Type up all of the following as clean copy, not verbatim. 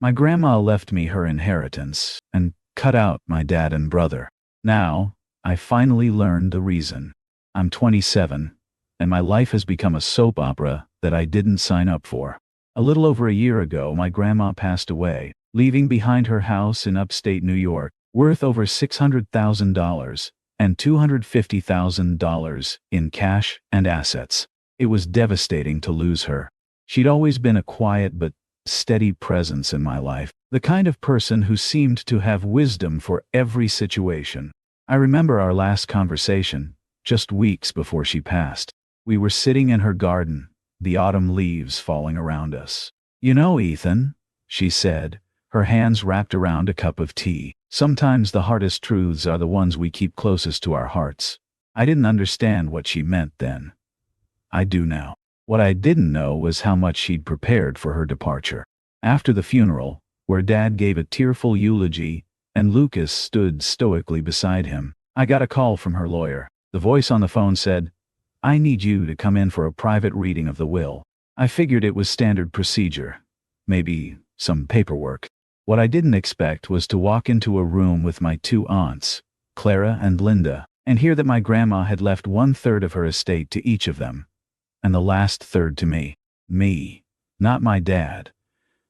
My grandma left me her inheritance and cut out my dad and brother. Now, I finally learned the reason. I'm 27, and my life has become a soap opera that I didn't sign up for. A little over a year ago, my grandma passed away, leaving behind her house in upstate New York, worth over $600,000 and $250,000 in cash and assets. It was devastating to lose her. She'd always been a quiet but steady presence in my life, the kind of person who seemed to have wisdom for every situation. I remember our last conversation, just weeks before she passed. We were sitting in her garden, the autumn leaves falling around us. "You know, Ethan," she said, her hands wrapped around a cup of tea, "sometimes the hardest truths are the ones we keep closest to our hearts." I didn't understand what she meant then. I do now. What I didn't know was how much she'd prepared for her departure. After the funeral, where Dad gave a tearful eulogy and Lucas stood stoically beside him, I got a call from her lawyer. The voice on the phone said, "I need you to come in for a private reading of the will." I figured it was standard procedure. Maybe some paperwork. What I didn't expect was to walk into a room with my two aunts, Clara and Linda, and hear that my grandma had left 1/3 of her estate to each of them, and the last third to me. Me. Not my dad.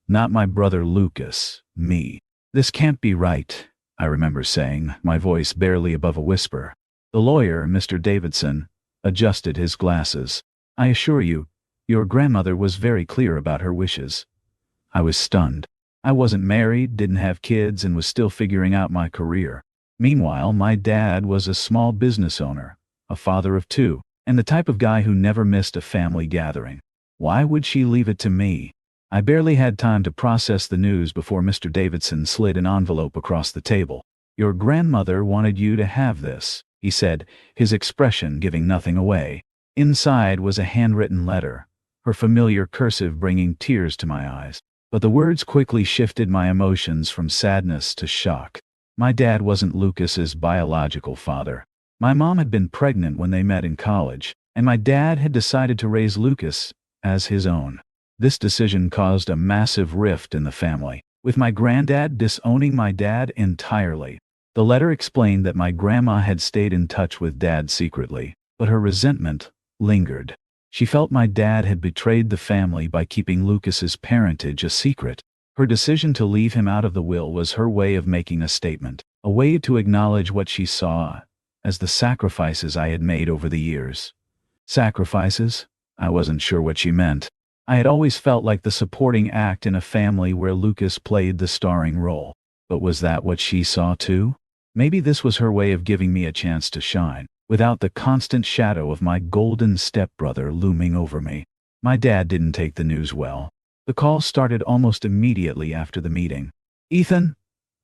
Not my brother Lucas. Me. "This can't be right," I remember saying, my voice barely above a whisper. The lawyer, Mr. Davidson, adjusted his glasses. "I assure you, your grandmother was very clear about her wishes." I was stunned. I wasn't married, didn't have kids, and was still figuring out my career. Meanwhile, my dad was a small business owner, a father of 2, and the type of guy who never missed a family gathering. Why would she leave it to me? I barely had time to process the news before Mr. Davidson slid an envelope across the table. "Your grandmother wanted you to have this," he said, his expression giving nothing away. Inside was a handwritten letter, her familiar cursive bringing tears to my eyes. But the words quickly shifted my emotions from sadness to shock. My dad wasn't Lucas's biological father. My mom had been pregnant when they met in college, and my dad had decided to raise Lucas as his own. This decision caused a massive rift in the family, with my granddad disowning my dad entirely. The letter explained that my grandma had stayed in touch with Dad secretly, but her resentment lingered. She felt my dad had betrayed the family by keeping Lucas's parentage a secret. Her decision to leave him out of the will was her way of making a statement, a way to acknowledge what she saw as the sacrifices I had made over the years. Sacrifices? I wasn't sure what she meant. I had always felt like the supporting act in a family where Lucas played the starring role. But was that what she saw too? Maybe this was her way of giving me a chance to shine, without the constant shadow of my golden stepbrother looming over me. My dad didn't take the news well. The call started almost immediately after the meeting. "Ethan,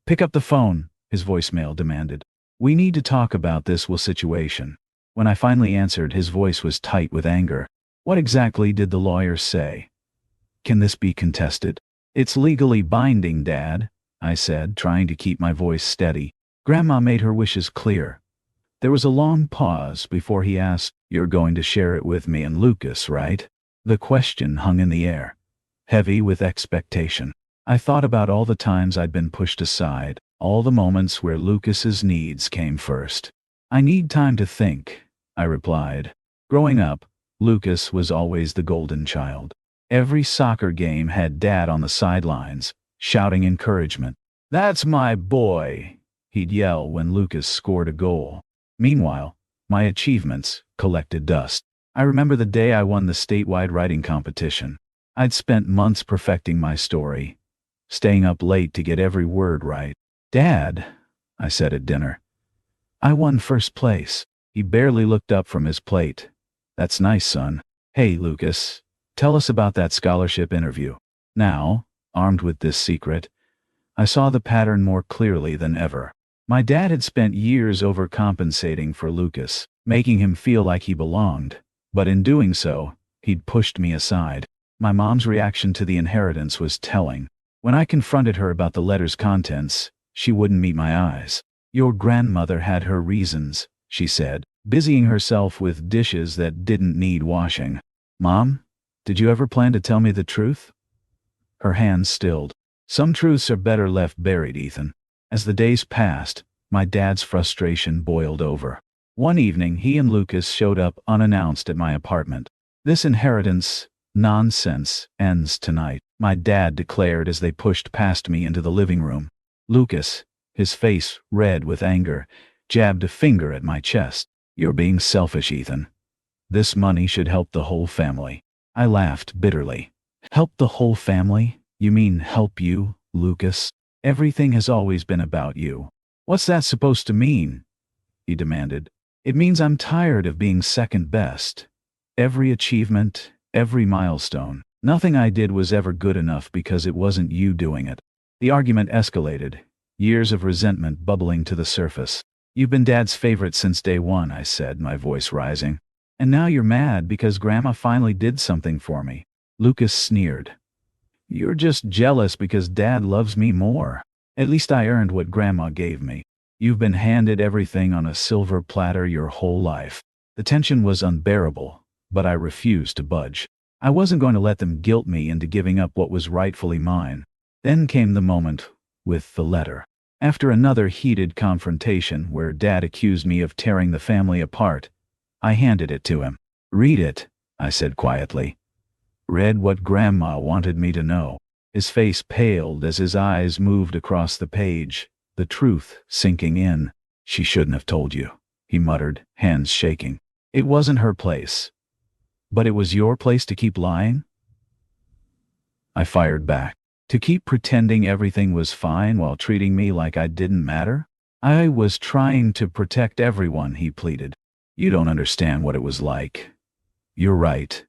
pick up the phone," his voicemail demanded. "We need to talk about this situation." When I finally answered, his voice was tight with anger. "What exactly did the lawyer say? Can this be contested?" "It's legally binding, Dad," I said, trying to keep my voice steady. "Grandma made her wishes clear." There was a long pause before he asked, "You're going to share it with me and Lucas, right?" The question hung in the air, heavy with expectation. I thought about all the times I'd been pushed aside, all the moments where Lucas's needs came first. "I need time to think," I replied. Growing up, Lucas was always the golden child. Every soccer game had Dad on the sidelines, shouting encouragement. "That's my boy," he'd yell when Lucas scored a goal. Meanwhile, my achievements collected dust. I remember the day I won the statewide writing competition. I'd spent months perfecting my story, staying up late to get every word right. "Dad," I said at dinner, "I won first place." He barely looked up from his plate. "That's nice, son. Hey, Lucas, tell us about that scholarship interview." Now, armed with this secret, I saw the pattern more clearly than ever. My dad had spent years overcompensating for Lucas, making him feel like he belonged, but in doing so, he'd pushed me aside. My mom's reaction to the inheritance was telling. When I confronted her about the letter's contents, she wouldn't meet my eyes. "Your grandmother had her reasons," she said, busying herself with dishes that didn't need washing. "Mom, did you ever plan to tell me the truth?" Her hands stilled. Some truths are better left buried, Ethan. As the days passed, my dad's frustration boiled over. One evening, he and Lucas showed up unannounced at my apartment. "This inheritance nonsense ends tonight," my dad declared as they pushed past me into the living room. Lucas, his face red with anger, jabbed a finger at my chest. "You're being selfish, Ethan. This money should help the whole family." I laughed bitterly. "Help the whole family? You mean help you, Lucas? Everything has always been about you." "What's that supposed to mean?" he demanded. "It means I'm tired of being second best. Every achievement, every milestone. Nothing I did was ever good enough because it wasn't you doing it." The argument escalated, years of resentment bubbling to the surface. "You've been Dad's favorite since day one," I said, my voice rising. "And now you're mad because Grandma finally did something for me." Lucas sneered. "You're just jealous because Dad loves me more. At least I earned what Grandma gave me. You've been handed everything on a silver platter your whole life." The tension was unbearable, but I refused to budge. I wasn't going to let them guilt me into giving up what was rightfully mine. Then came the moment with the letter. After another heated confrontation where Dad accused me of tearing the family apart, I handed it to him. "Read it," I said quietly. Read what Grandma wanted me to know. His face paled as his eyes moved across the page, the truth sinking in. "She shouldn't have told you," he muttered, hands shaking. "It wasn't her place." "But it was your place to keep lying?" I fired back. "To keep pretending everything was fine while treating me like I didn't matter?" "I was trying to protect everyone," he pleaded. "You don't understand what it was like." "You're right.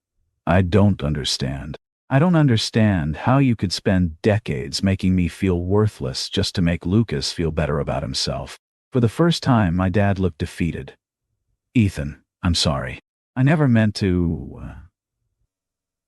I don't understand. I don't understand how you could spend decades making me feel worthless just to make Lucas feel better about himself." For the first time, my dad looked defeated. "Ethan, I'm sorry. I never meant to..."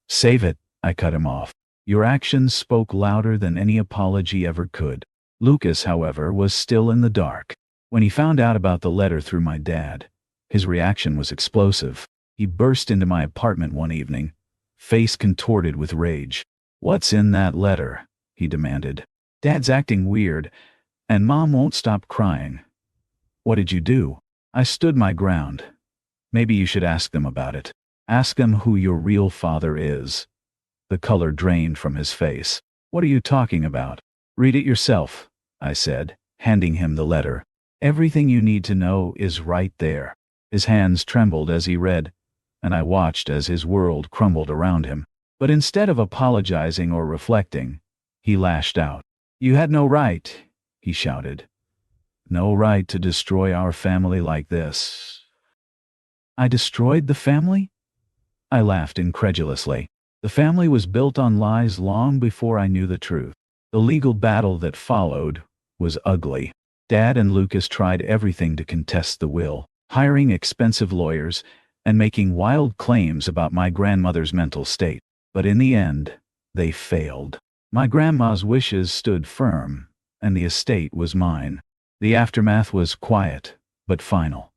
"Save it," I cut him off. "Your actions spoke louder than any apology ever could." Lucas, however, was still in the dark. When he found out about the letter through my dad, his reaction was explosive. He burst into my apartment one evening, face contorted with rage. "What's in that letter?" he demanded. "Dad's acting weird, and Mom won't stop crying." "What did you do?" I stood my ground. "Maybe you should ask them about it. Ask them who your real father is." The color drained from his face. "What are you talking about?" "Read it yourself," I said, handing him the letter. "Everything you need to know is right there." His hands trembled as he read, and I watched as his world crumbled around him. But instead of apologizing or reflecting, he lashed out. "You had no right," he shouted. "No right to destroy our family like this." "I destroyed the family?" I laughed incredulously. "The family was built on lies long before I knew the truth." The legal battle that followed was ugly. Dad and Lucas tried everything to contest the will, hiring expensive lawyers and making wild claims about my grandmother's mental state. But in the end, they failed. My grandma's wishes stood firm, and the estate was mine. The aftermath was quiet, but final.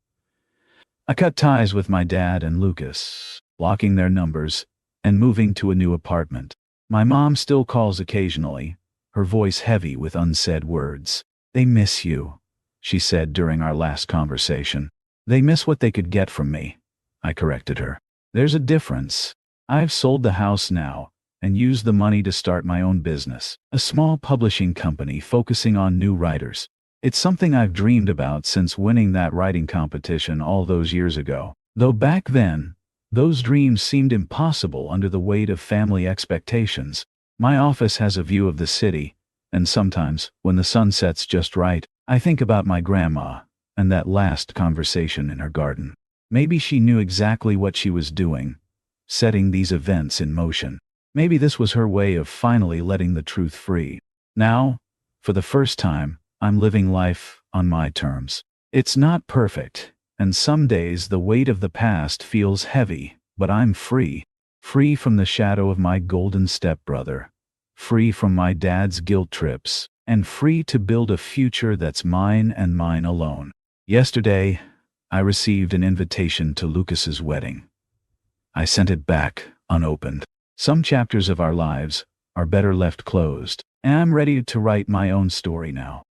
I cut ties with my dad and Lucas, blocking their numbers and moving to a new apartment. My mom still calls occasionally, her voice heavy with unsaid words. "They miss you," she said during our last conversation. "They miss what they could get from me," I corrected her. "There's a difference. I've sold the house now and used the money to start my own business, a small publishing company focusing on new writers. It's something I've dreamed about since winning that writing competition all those years ago. Though back then, those dreams seemed impossible under the weight of family expectations. My office has a view of the city, and sometimes, when the sun sets just right, I think about my grandma and that last conversation in her garden. Maybe she knew exactly what she was doing, setting these events in motion. Maybe this was her way of finally letting the truth free. Now, for the first time, I'm living life on my terms. It's not perfect, and some days the weight of the past feels heavy, but I'm free. Free from the shadow of my golden stepbrother. Free from my dad's guilt trips, and free to build a future that's mine and mine alone. Yesterday, I received an invitation to Lucas's wedding. I sent it back, unopened. Some chapters of our lives are better left closed. and I'm ready to write my own story now.